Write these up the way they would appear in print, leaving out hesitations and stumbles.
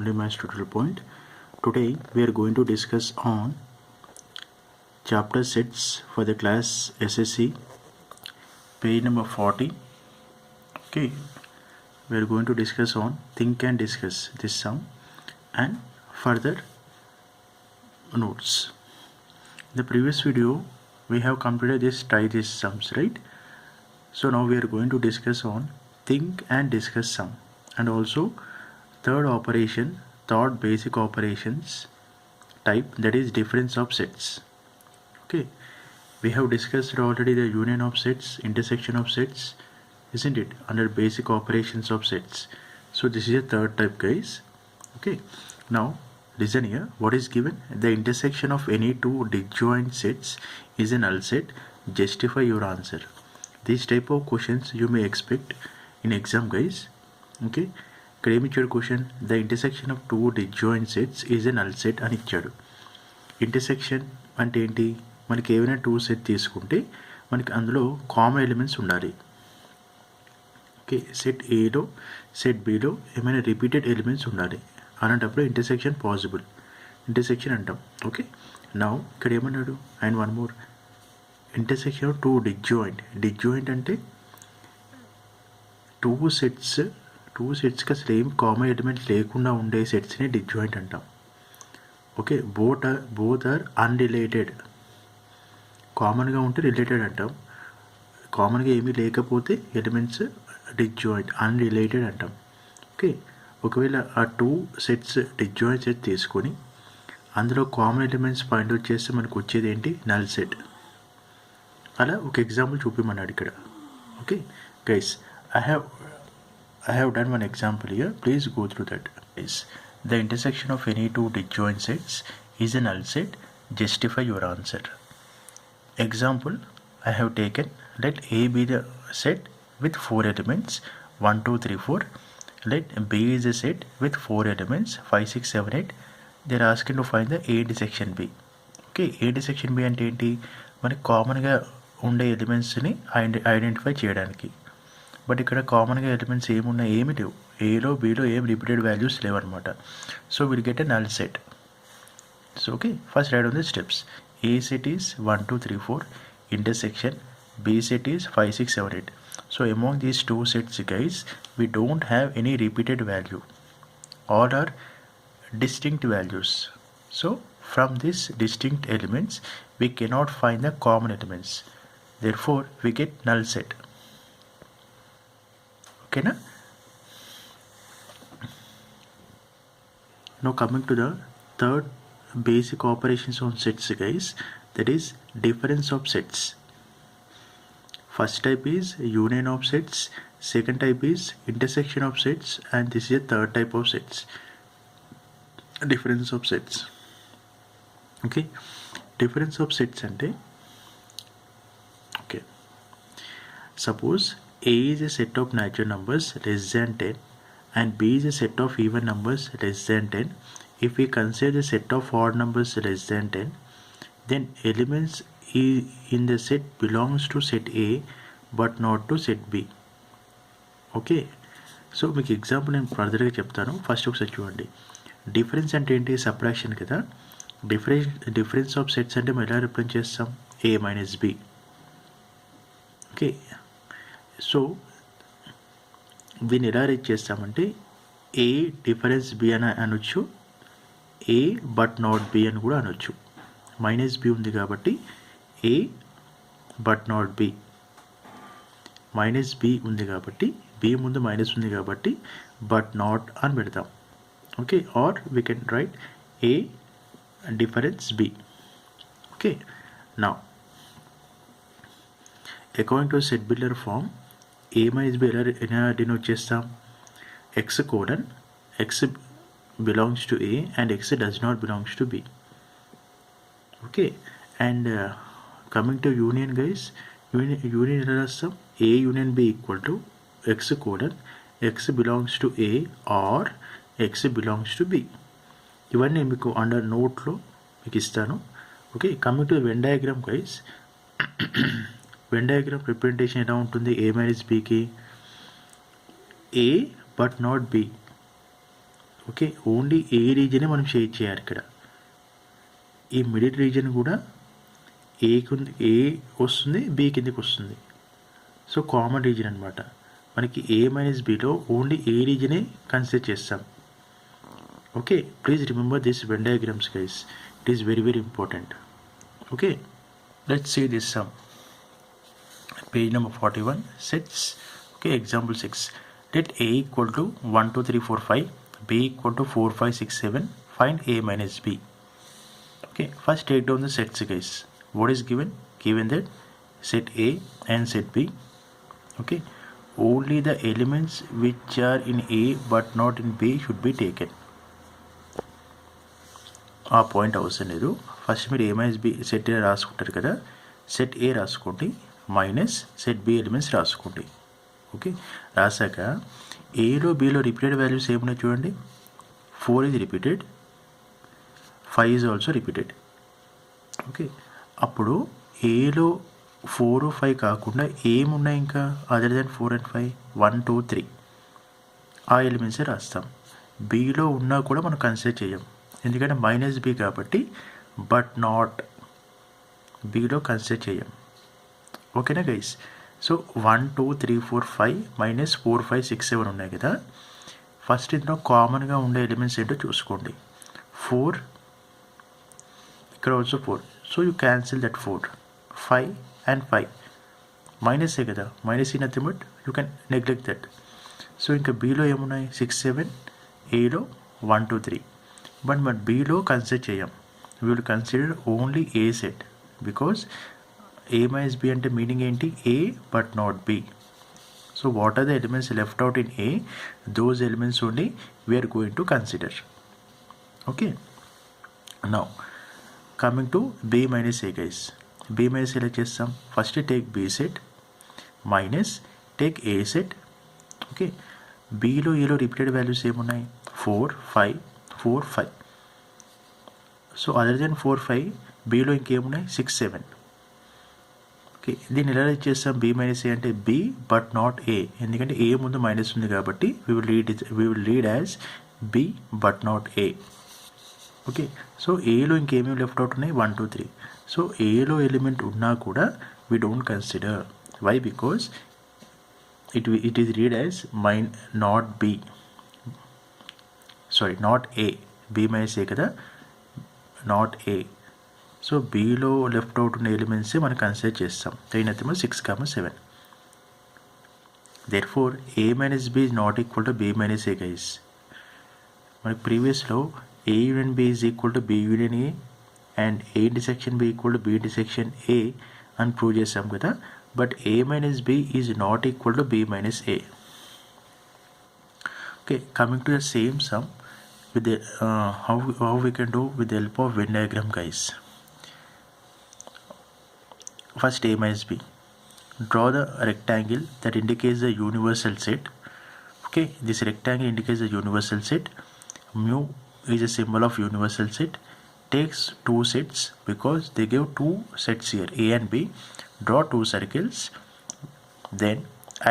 Only Maths Tutorial Point. Today we are going to discuss on chapter sets for the class SSC, page number 40. Okay, we are going to discuss on think and discuss this sum and further notes. In the previous video we have completed this try these sums, right? So now we are going to discuss on think and discuss sum and also third basic operations type, that is difference of sets. Okay, we have discussed already the union of sets, intersection of sets, isn't it, under basic operations of sets. So this is a third type, guys. Okay, now listen here. What is given? The intersection of any two disjoint sets is a null set. Justify your answer. This type of questions you may expect in exam, guys. Okay, ఇక్కడ ఏమి ఇచ్చాడు question, the intersection of two disjoint sets is a null set అని ఇచ్చాడు. Intersection అంటే ఏంటి, మనకి ఏమైనా two set తీసుకుంటే మనకి అందులో కామన్ ఎలిమెంట్స్ ఉండాలి. ఓకే, సెట్ ఏలో సెట్ బిలో ఏమైనా రిపీటెడ్ ఎలిమెంట్స్ ఉండాలి, అలాంటప్పుడు ఇంటర్సెక్షన్ పాసిబుల్, ఇంటర్సెక్షన్ అంటాం. ఓకే, నౌ ఇక్కడ ఏమన్నాడు, and one more, intersection of two disjoint అంటే టూ సెట్స్కి అసలు ఏం కామన్ ఎలిమెంట్ లేకుండా ఉండే సెట్స్ని డిస్జాయింట్ అంటాం. ఓకే, బోత్ ఆర్ అన్రిలేటెడ్, కామన్గా ఉంటే రిలేటెడ్ అంటాం, కామన్గా ఏమీ లేకపోతే ఎలిమెంట్స్ డిస్జాయింట్, అన్రిలేటెడ్ అంటాం. ఓకే, ఒకవేళ ఆ టూ సెట్స్ డిస్జాయింట్ సెట్ తీసుకొని అందులో కామన్ ఎలిమెంట్స్ పాయింట్ అవుట్ చేస్తే మనకు వచ్చేది ఏంటి, నల్ సెట్. అలా ఒక ఎగ్జాంపుల్ చూపిమన్నాడు ఇక్కడ. Okay guys, I have done one example here. Please go through that. Is the intersection of any two disjoint sets is a null set. Justify your answer. Example I have taken. Let A be the set with 4 elements 1, 2, 3, 4. Let B is a set with 4 elements 5, 6, 7, 8. They are asking to find the A intersection B. Okay, A intersection B అంటే ఏంటి, మనకి కామన్గా ఉండే ఎలిమెంట్స్ని identify చేయడానికి. But ఇక్కడ కామన్గా elements ఏమున్నాయి, ఏమి లేవు, ఏలో బీలో ఏం రిపీటెడ్ వాల్యూస్ లేవు అనమాట. So will get a null set. So okay, first write on the steps. A set is 1, 2, 3, 4 intersection, B set is 5, 6, 7, 8. So among these two sets guys we don't have any repeated value, all are distinct values. So from these distinct elements we cannot find the common elements, therefore we get null set. Okay na? Now coming to the third basic operations on sets guys, that is difference of sets. First type is union of sets, second type is intersection of sets, and this is a third type of sets, difference of sets. Okay, difference of sets ante, okay, suppose A is a set of natural numbers less than 10 and B is a set of even numbers less than 10. If we consider the set of odd numbers less than 10, then elements in the set belongs to set A but not to set B. Okay, so మీకు example నేను ఫర్దర్గా చెప్తాను. First ఒకసారి చూడండి, difference అంటే ఏంటి, subtraction కదా. Difference of sets అంటే మనం ఎలా రిప్రజెంట్ చేస్తాం, A minus B. Okay, so దీన్ని ఎలా రైట్ చేస్తామంటే A డిఫరెన్స్ B అని అనొచ్చు, A బట్ నాట్ B అని కూడా అనొచ్చు. మైనస్ B ఉంది కాబట్టి A but not B, minus B ఉంది కాబట్టి B ముందు మైనస్ ఉంది కాబట్టి బట్ నాట్ అని పెడతాం. Okay, or we can write A difference B. Okay, now according to set builder form A minus B ఎలా డినోట్ చేస్తాం, X colon X belongs to A and X does not belongs to B. Okay, and coming to union guys, union ఎలా రాస్తాం, A union B equal to X colon X belongs to A or X belongs to B. ఇవన్నీ మీకు under నోట్లో మీకు ఇస్తాను. Okay, coming to venn diagram guys, venn diagram representation ఎలా ఉంటుంది, A minus Bకి A but not B. Okay, only A రీజనే మనం షేర్ చేయాలి ఇక్కడ. ఈ మిడిల్ రీజన్ కూడా ఏ వస్తుంది, బి కిందకి వస్తుంది. సో కామన్ రీజన్ అనమాట. మనకి ఏ మైనస్ బిలో ఓన్లీ ఏ రీజనే కన్సిడర్ చేస్తాం. Okay, please remember this when diagrams guys, it is very very important. Okay, let's see this sum. Page number 41, sets. Okay, example 6. Let A equal to 1, 2, 3, 4, 5, B equal to 4, 5, 6, 7. Find A minus B. Okay, first take down the sets guys. What is given? Given that set A and set B. Okay, only the elements which are in A but not in B should be taken. ఆ point అవసరం లేదు. First మీరు ఏ minus B set ఏ రాసుకుంటారు కదా, set ఏ రాసుకోండి minus set B elements రాసుకోండి. Okay, రాసాక ఏలో below repeated values ఏమున్నాయి చూడండి. 4 is repeated, 5 is also repeated. Okay, అప్పుడు ఏలో 4, 5 కాకుండా ఏమున్నాయి ఇంకా అదర్ దెన్ 4 and 5? 1, 2, 3 ఆ ఎలిమెంట్సే రాస్తాం. బిలో ఉన్నా కూడా మనం కన్సిడర్ చేయం, ఎందుకంటే మైనస్ బి కాబట్టి. బట్ నాట్ బిలో కన్సిడర్ చేయం. ఓకేనా గైస్? సో 1, 2, 3, 4, 5 మైనస్ 4, 5, 6, 7 ఉన్నాయి కదా. ఫస్ట్ ఇందులో కామన్గా ఉండే ఎలిమెంట్స్ ఏంటో చూసుకోండి. 4 ఇక్కడ also 4, so you cancel that 4. 5 and 5 మైనసే కదా, మైనస్ ఈ nothing but you can neglect that. So ఇంకా బీలో ఏమున్నాయి? 6, 7, ఏలో 1, 2, 3. బట్ బీలో కన్సిడర్ చేయం. We will consider only A set, because A minus B అంటే మీనింగ్ ఏంటి? A but not B. So what are the elements left out in A? Those elements only we are going to consider. Okay. Now coming to B minus A guys. B minus A ఎలా చేస్తాం? First take B set minus take A set. Okay. Bలో ఏలో repeated values ఏమున్నాయి? 4, 5, 4, 5. So other then 4, 5 బీలో ఇంకేమున్నాయి? 6, 7. Okay, దీన్ని ఎలా read చేస్తాం? B minus ఏ అంటే B but not ఏ, ఎందుకంటే ఏ ముందు మైనస్ ఉంది కాబట్టి we will read as B but not A. Okay, so ఏలో ఇంకేమేమి లెఫ్ట్ అవుట్ ఉన్నాయి? 1, 2, 3. సో ఏలో ఎలిమెంట్ ఉన్నా కూడా we don't consider. Why? Because it is read as not B, sorry not A. B minus A కదా, not A. So బీలో left out ఉన్న ఎలిమెంట్సే మనం కన్సిడర్ చేస్తాం. అయినతేమో 6, 7. There for A minus B is not equal to B minus A guys. మనకి ప్రీవియస్లో A union B is equal to B union A and A intersection B equal to B intersection A అని prove చేసాం కదా. But A minus B is not equal to B minus A. Okay, coming to the same sum with the how we can do with the help of Venn diagram guys. First A minus B. Draw the rectangle that indicates the universal set. Okay, this rectangle indicates the universal set. Mu is a symbol of universal set. Takes 2 sets because they give 2 sets here, A and B. Draw 2 circles. Then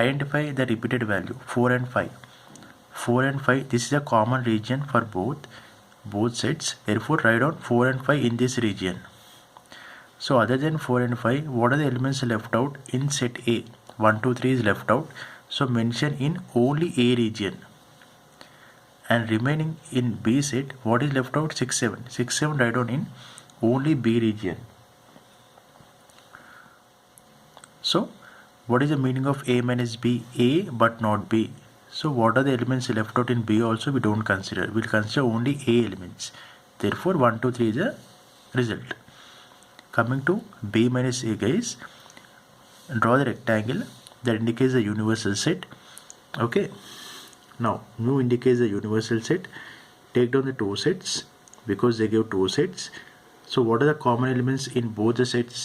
identify the repeated value 4 and 5. 4 and 5, this is a common region for both sets. Therefore write down 4 and 5 in this region. So other than 4 and 5, what are the elements left out in set A? 1, 2, 3 is left out, so mention in only A region. And remaining in B set, what is left out? 6, 7. 6, 7 write down in only B region. So what is the meaning of A minus B? A but not B. So what are the elements left out in B also we don't consider. We'll consider only A elements. Therefore 1, 2, 3 is the result. Coming to B minus A guys, draw the rectangle that indicates the universal set. Okay, now mu indicates the universal set. Take down the 2 sets because they give 2 sets. So what are the common elements in both the sets?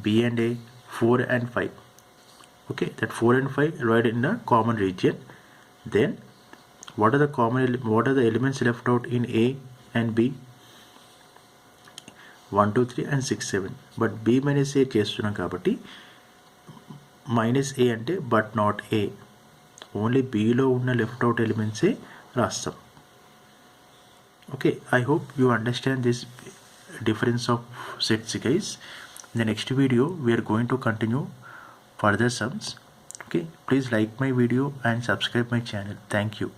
B and A, 4 and 5. Okay, that 4 and 5 right in the common region. Then what are the elements left out in A and B? 1, 2, 3 and 6, 7. But B minus A చేస్తున్నాం కాబట్టి minus A అంటే but not A. Only Bలో ఉన్న left out ఎలిమెంట్సే రాస్తాం. Okay, I hope you understand this difference of sets guys. In the next video we are going to continue further sums. Okay, please like my video and subscribe my channel. Thank you.